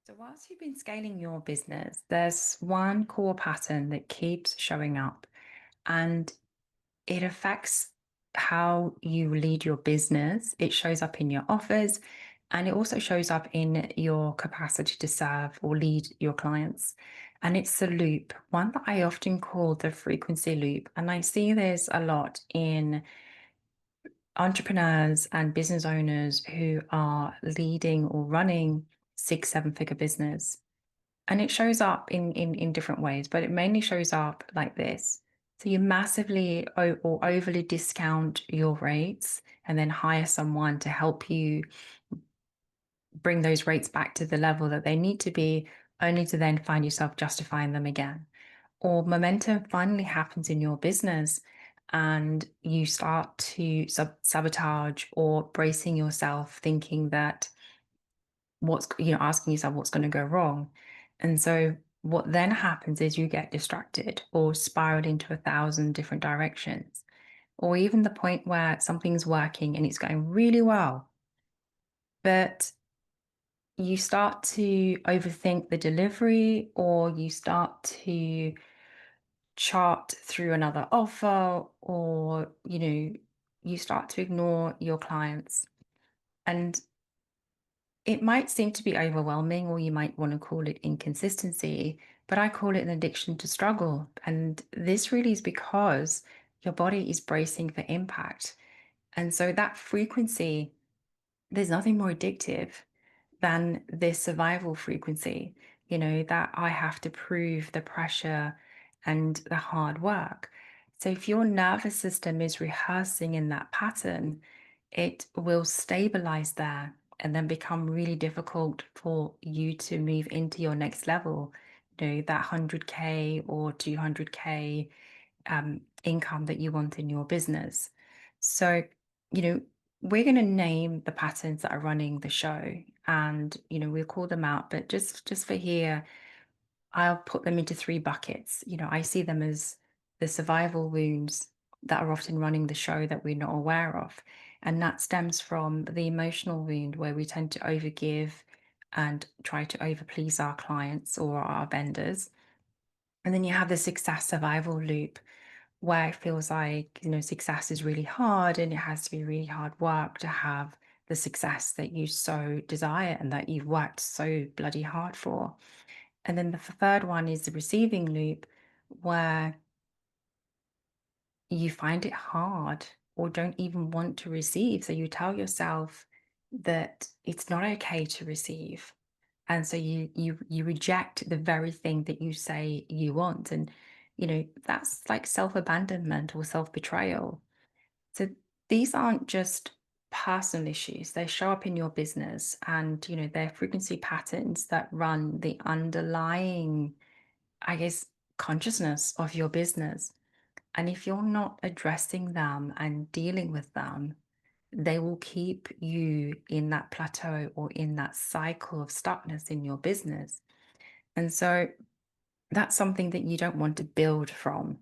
So, whilst you've been scaling your business, there's one core pattern that keeps showing up, and it affects how you lead your business. It shows up in your offers, and it also shows up in your capacity to serve or lead your clients. And it's the loop, one that I often call the frequency loop. And I see this a lot in entrepreneurs and business owners who are leading or running six, seven-figure business. And it shows up in different ways, but it mainly shows up like this. So you massively or overly discount your rates and then hire someone to help you bring those rates back to the level that they need to be, only to then find yourself justifying them again. Or momentum finally happens in your business and you start to sabotage or bracing yourself, thinking that asking yourself what's going to go wrong. And so what then happens is you get distracted or spiraled into 1,000 different directions, or even the point where something's working and it's going really well, but you start to overthink the delivery, or you start to chart through another offer, or you start to ignore your clients. And it might seem to be overwhelming, or you might want to call it inconsistency, but I call it an addiction to struggle. And this really is because your body is bracing for impact. And so that frequency, there's nothing more addictive than this survival frequency, that I have to prove the pressure and the hard work. So if your nervous system is rehearsing in that pattern, it will stabilize there and then become really difficult for you to move into your next level, that 100K or 200K income that you want in your business. So, you know, we're going to name the patterns that are running the show, and we'll call them out, but just for here, I'll put them into three buckets. I see them as the survival wounds that are often running the show that we're not aware of. And that stems from the emotional wound, where we tend to overgive and try to overplease our clients or our vendors. And then you have the success survival loop, where it feels like, success is really hard and it has to be really hard work to have the success that you so desire and that you've worked so bloody hard for. And then the third one is the receiving loop, where you find it hard or don't even want to receive. So you tell yourself that it's not okay to receive. And so you reject the very thing that you say you want. And that's like self-abandonment or self-betrayal. So these aren't just personal issues. They show up in your business, and they're frequency patterns that run the underlying, I guess, consciousness of your business. And if you're not addressing them and dealing with them, they will keep you in that plateau or in that cycle of stuckness in your business. And so that's something that you don't want to build from.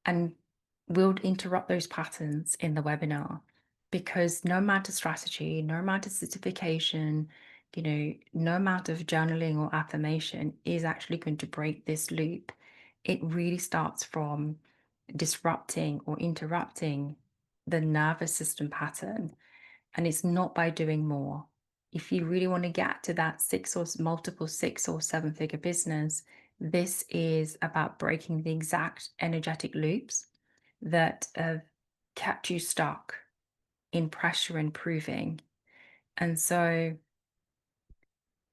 And we'll interrupt those patterns in the webinar, because no amount of strategy, no amount of certification, no amount of journaling or affirmation is actually going to break this loop. It really starts from disrupting or interrupting the nervous system pattern. And it's not by doing more. If you really want to get to that multiple six or seven figure business, this is about breaking the exact energetic loops that have kept you stuck in pressure and proving. And so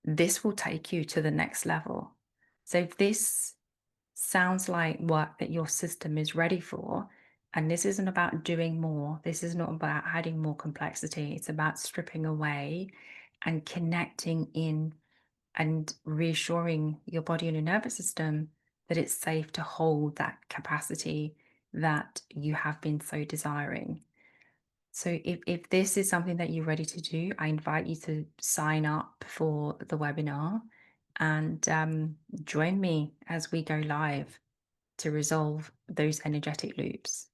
this will take you to the next level. So if this sounds like work that your system is ready for, and this isn't about doing more, this is not about adding more complexity, it's about stripping away and connecting in and reassuring your body and your nervous system that it's safe to hold that capacity that you have been so desiring. So if this is something that you're ready to do, I invite you to sign up for the webinar and join me as we go live to resolve those energetic loops.